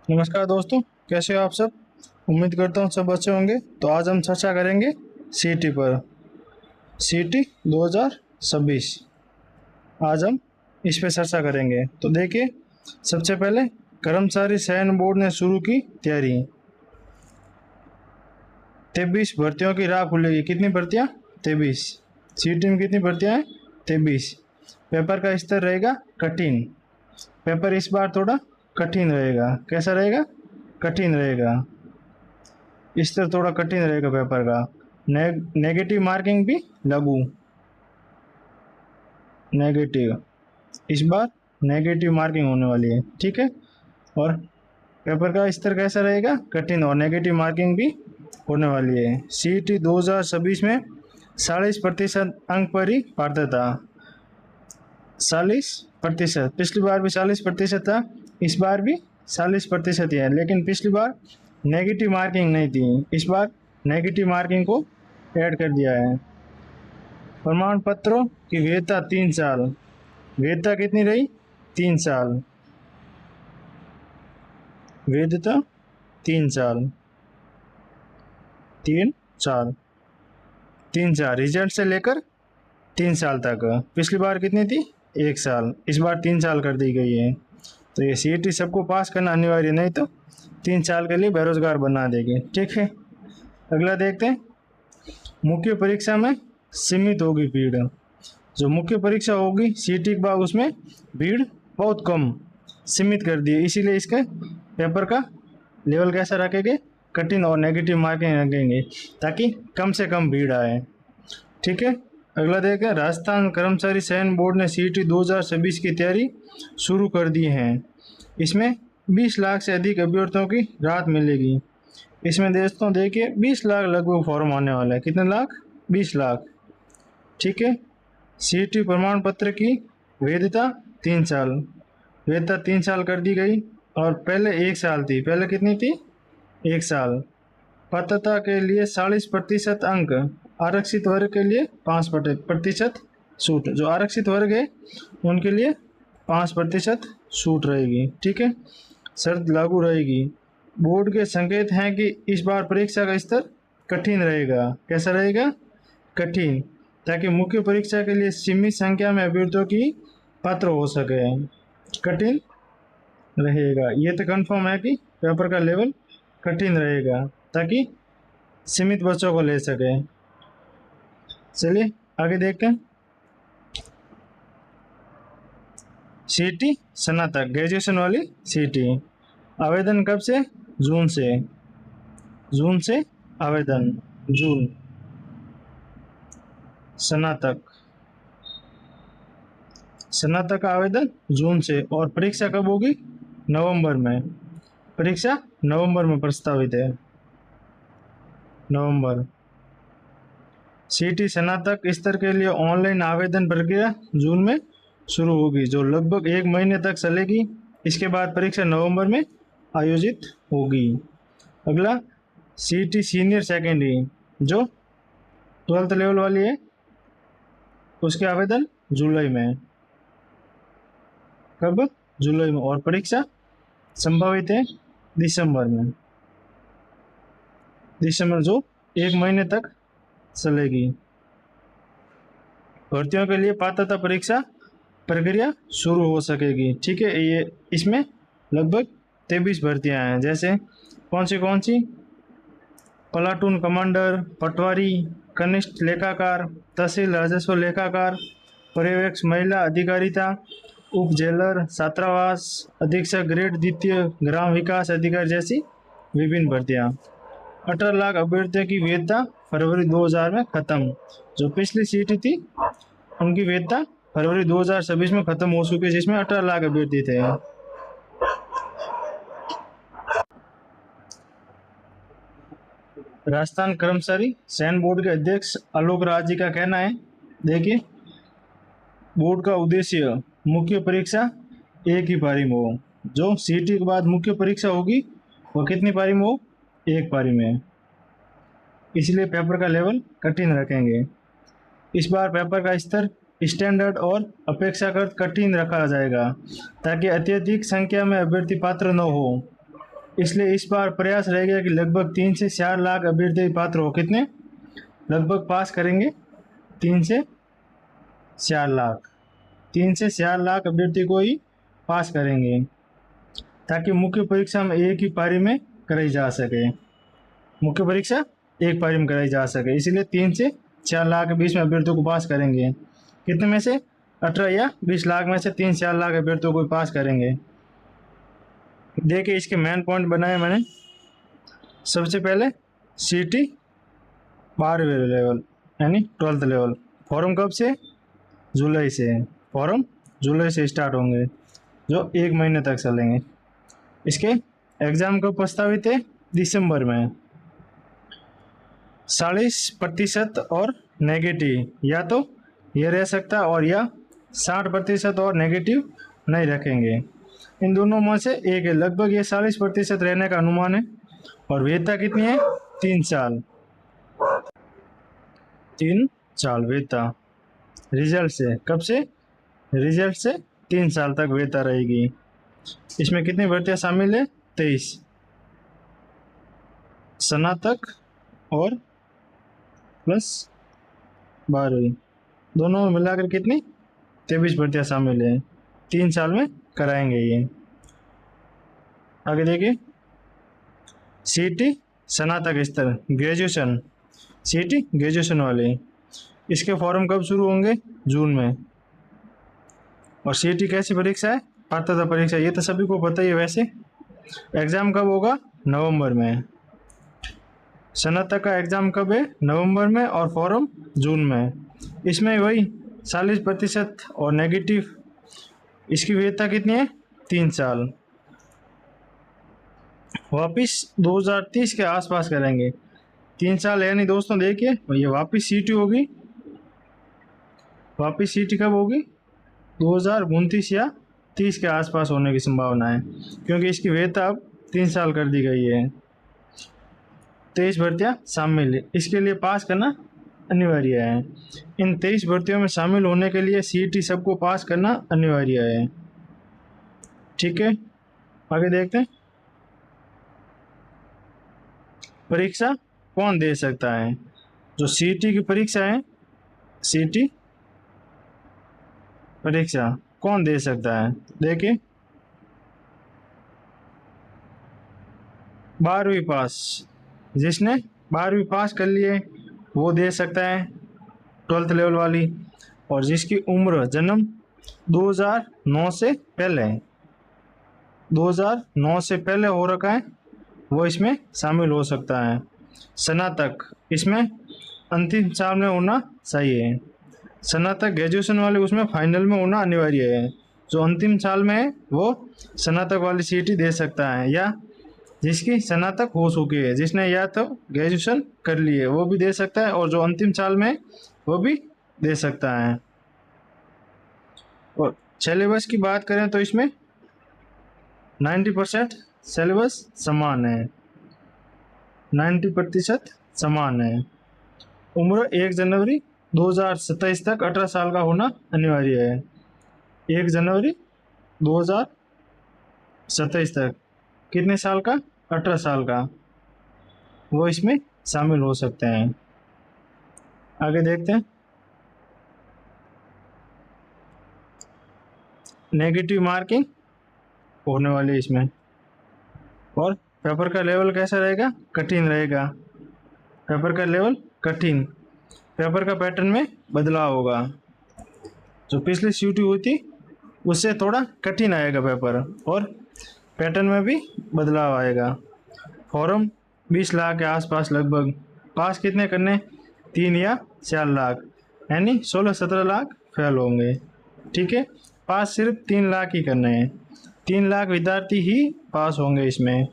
नमस्कार दोस्तों, कैसे हो आप सब। उम्मीद करता हूँ सब अच्छे होंगे। तो आज हम चर्चा करेंगे सीईटी पर। सीईटी 2026 आज हम इस पे चर्चा करेंगे। तो देखिए, सबसे पहले कर्मचारी चयन बोर्ड ने शुरू की तैयारी। 23 भर्तियों की राह खुलेगी। कितनी भर्तियाँ? 23। सीईटी में कितनी भर्तियाँ हैं? 23। पेपर का स्तर रहेगा कठिन। पेपर इस बार थोड़ा कठिन रहेगा। कैसा रहेगा? कठिन रहेगा। स्तर थोड़ा कठिन रहेगा पेपर का। नेगेटिव मार्किंग भी लागू। नेगेटिव इस बार नेगेटिव मार्किंग होने वाली है, ठीक है। और पेपर का स्तर कैसा रहेगा? कठिन, और नेगेटिव मार्किंग भी होने वाली है। सीईटी 2026 में 40% अंक पर ही पात्रता। 40%। पिछली बार भी 40% था, इस बार भी 40% ही है, लेकिन पिछली बार नेगेटिव मार्किंग नहीं थी, इस बार नेगेटिव मार्किंग को ऐड कर दिया है। प्रमाण पत्रों की वैधता 3 साल। वैधता कितनी रही? 3 साल। वैधता 3 साल। 3 साल। 3 साल रिजल्ट से लेकर 3 साल तक। पिछली बार कितनी थी? 1 साल। इस बार 3 साल कर दी गई है। तो ये सीईटी सबको पास करना अनिवार्य, नहीं तो 3 साल के लिए बेरोजगार बना देगी, ठीक है। अगला देखते हैं। मुख्य परीक्षा में सीमित होगी भीड़। जो मुख्य परीक्षा होगी सीईटी के बाद, उसमें भीड़ बहुत कम सीमित कर दी है, इसीलिए इसके पेपर का लेवल कैसा रखेंगे? कठिन, और नेगेटिव मार्किंग रखेंगे ताकि कम से कम भीड़ आए, ठीक है। अगला देखें। राजस्थान कर्मचारी चयन बोर्ड ने सीईटी 2026 की तैयारी शुरू कर दी है। इसमें 20 लाख से अधिक अभ्यर्थियों की राहत मिलेगी। इसमें दोस्तों देखिए, 20 लाख लगभग फॉर्म आने वाला है। कितने लाख? 20 लाख, ठीक है। सीईटी प्रमाण पत्र की वैधता 3 साल। वैधता 3 साल कर दी गई, और पहले 1 साल थी। पहले कितनी थी? 1 साल। पात्रता के लिए 40% अंक। आरक्षित वर्ग के लिए 5% छूट। जो आरक्षित वर्ग है उनके लिए 5% छूट रहेगी, ठीक है। शर्त लागू रहेगी। बोर्ड के संकेत हैं कि इस बार परीक्षा का स्तर कठिन रहेगा। कैसा रहेगा? कठिन, ताकि मुख्य परीक्षा के लिए सीमित संख्या में अभ्यर्थियों की पात्र हो सके। कठिन रहेगा, ये तो कंफर्म है कि पेपर का लेवल कठिन रहेगा, ताकि सीमित बच्चों को ले सके। चलिए आगे देखते हैं। सीईटी स्नातक ग्रेजुएशन वाली सीईटी। आवेदन कब से? जून से। जून से आवेदन। जून। स्नातक। स्नातक का आवेदन जून से, और परीक्षा कब होगी? नवंबर में। परीक्षा नवंबर में प्रस्तावित है। नवंबर। सीईटी स्नातक स्तर के लिए ऑनलाइन आवेदन प्रक्रिया जून में शुरू होगी, जो लगभग 1 महीने तक चलेगी। इसके बाद परीक्षा नवंबर में आयोजित होगी। अगला, सीईटी सीनियर सेकेंडरी, जो 12th लेवल वाली है, उसके आवेदन जुलाई में। कब? जुलाई में। और परीक्षा संभावित है दिसंबर में। दिसंबर, जो 1 महीने तक चलेगी। भर्तियों के लिए पात्रता परीक्षा प्रक्रिया शुरू हो सकेगी, ठीक है। ये इसमें लगभग 23 भर्तियां हैं। जैसे कौन सी? प्लाटून कमांडर, पटवारी, कनिष्ठ लेखाकार, तहसील राजस्व लेखाकार, पर्यवेक्षक महिला अधिकारिता, उप जेलर, छात्रावास अधीक्षक ग्रेड द्वितीय, ग्राम विकास अधिकारी जैसी विभिन्न भर्तियां। 18 लाख अभ्यर्थियों की वैधता फरवरी 2000 में खत्म। जो पिछली सीईटी थी उनकी वैधता फरवरी 2026 में खत्म हो चुकी है, जिसमें 18 लाख अभ्यर्थी थे। राजस्थान कर्मचारी चयन बोर्ड के अध्यक्ष आलोक राज जी का कहना है, देखिए, बोर्ड का उद्देश्य मुख्य परीक्षा एक ही पारी में हो। जो सीईटी के बाद मुख्य परीक्षा होगी वो कितनी पारी में हो? एक पारी में। इसलिए पेपर का लेवल कठिन रखेंगे। इस बार पेपर का स्तर स्टैंडर्ड और अपेक्षाकृत कठिन रखा जाएगा, ताकि अत्यधिक संख्या में अभ्यर्थी पात्र न हो। इसलिए इस बार प्रयास रहेगा कि लगभग 3 से 4 लाख अभ्यर्थी पात्र हो। कितने? लगभग पास करेंगे 3 से 4 लाख। 3 से 4 लाख अभ्यर्थी को ही पास करेंगे, ताकि मुख्य परीक्षा में एक ही पारी में कराई जा सके। मुख्य परीक्षा एक पारी में कराई जा सके, इसीलिए 3 से 4 लाख के बीच में अभ्यर्थियों को पास करेंगे। कितने में से? 18 या 20 लाख में से 3-4 लाख अभ्यर्थियों को पास करेंगे। देखिए इसके मेन पॉइंट बनाए मैंने। सबसे पहले सीटी 12वीं लेवल यानी 12th लेवल। फॉर्म कब से? जुलाई से। फॉर्म जुलाई से स्टार्ट होंगे, जो 1 महीने तक चलेंगे। इसके एग्ज़ाम कब प्रस्तावित है? दिसंबर में। 40% और नेगेटिव, या तो ये रह सकता है और या 60% और नेगेटिव नहीं रखेंगे। इन दोनों में से एक है। लगभग ये 40% रहने का अनुमान है। और वैधता कितनी है? 3 साल। 3 साल वैधता। रिजल्ट से कब से? रिजल्ट से 3 साल तक वैधता रहेगी। इसमें कितनी भर्तियाँ शामिल है? 23। स्नातक और प्लस 12वीं दोनों मिलाकर कितनी? 23 भर्तियाँ शामिल है। 3 साल में कराएंगे ये। आगे देखिए, सीटी स्नातक स्तर ग्रेजुएशन, सीटी ग्रेजुएशन वाले, इसके फॉर्म कब शुरू होंगे? जून में। और सीटी कैसी परीक्षा है? पात्रता परीक्षा। ये तो सभी को पता ही है। वैसे एग्ज़ाम कब होगा? नवंबर में। स्नातक का एग्ज़ाम कब है? नवंबर में। और फॉर्म जून में। इसमें वही 40% और नेगेटिव। इसकी वैधता कितनी है? 3 साल। वापिस 2030 के आसपास करेंगे। 3 साल यानी दोस्तों देखिए, ये वापिस सीटी होगी। वापिस सीटी कब होगी? 2029 या 30 के आसपास होने की संभावना है, क्योंकि इसकी वैधता अब 3 साल कर दी गई है। 23 भर्तियाँ शामिल है। इसके लिए पास करना अनिवार्य है। इन 23 भर्तियों में शामिल होने के लिए सीटी सबको पास करना अनिवार्य है। ठीक है, आगे देखते हैं। परीक्षा कौन दे सकता है? जो सीटी की परीक्षा है, सीटी परीक्षा कौन दे सकता है? देखिए, 12वीं पास, जिसने 12वीं पास कर लिए वो दे सकता है 12th लेवल वाली। और जिसकी उम्र जन्म 2009 से पहले, 2009 से पहले हो रखा है, वो इसमें शामिल हो सकता है। स्नातक, इसमें अंतिम साल में होना चाहिए। स्नातक ग्रेजुएशन वाले उसमें फाइनल में होना अनिवार्य है। जो अंतिम साल में है वो स्नातक वाली सीटी दे सकता है, या जिसकी स्नातक हो चुकी है, जिसने या तो ग्रेजुएशन कर ली है वो भी दे सकता है, और जो अंतिम साल में वो भी दे सकता है। और सिलेबस की बात करें तो इसमें 90% सिलेबस समान है। 90% समान है। उम्र 1 जनवरी 2027 तक 18 साल का होना अनिवार्य है। 1 जनवरी 2027 तक कितने साल का? 18 साल का, वो इसमें शामिल हो सकते हैं। आगे देखते हैं। नेगेटिव मार्किंग होने वाली इसमें। और पेपर का लेवल कैसा रहेगा? कठिन रहेगा। पेपर का लेवल कठिन। पेपर का पैटर्न में बदलाव होगा। जो पिछली सीटी हुई थी उससे थोड़ा कठिन आएगा पेपर, और पैटर्न में भी बदलाव आएगा। फॉर्म 20 लाख के आसपास लगभग। पास कितने करने? 3 या 4 लाख, यानी 16-17 लाख फेल होंगे। ठीक है, पास सिर्फ 3 लाख ही करने हैं। 3 लाख विद्यार्थी ही पास होंगे इसमें।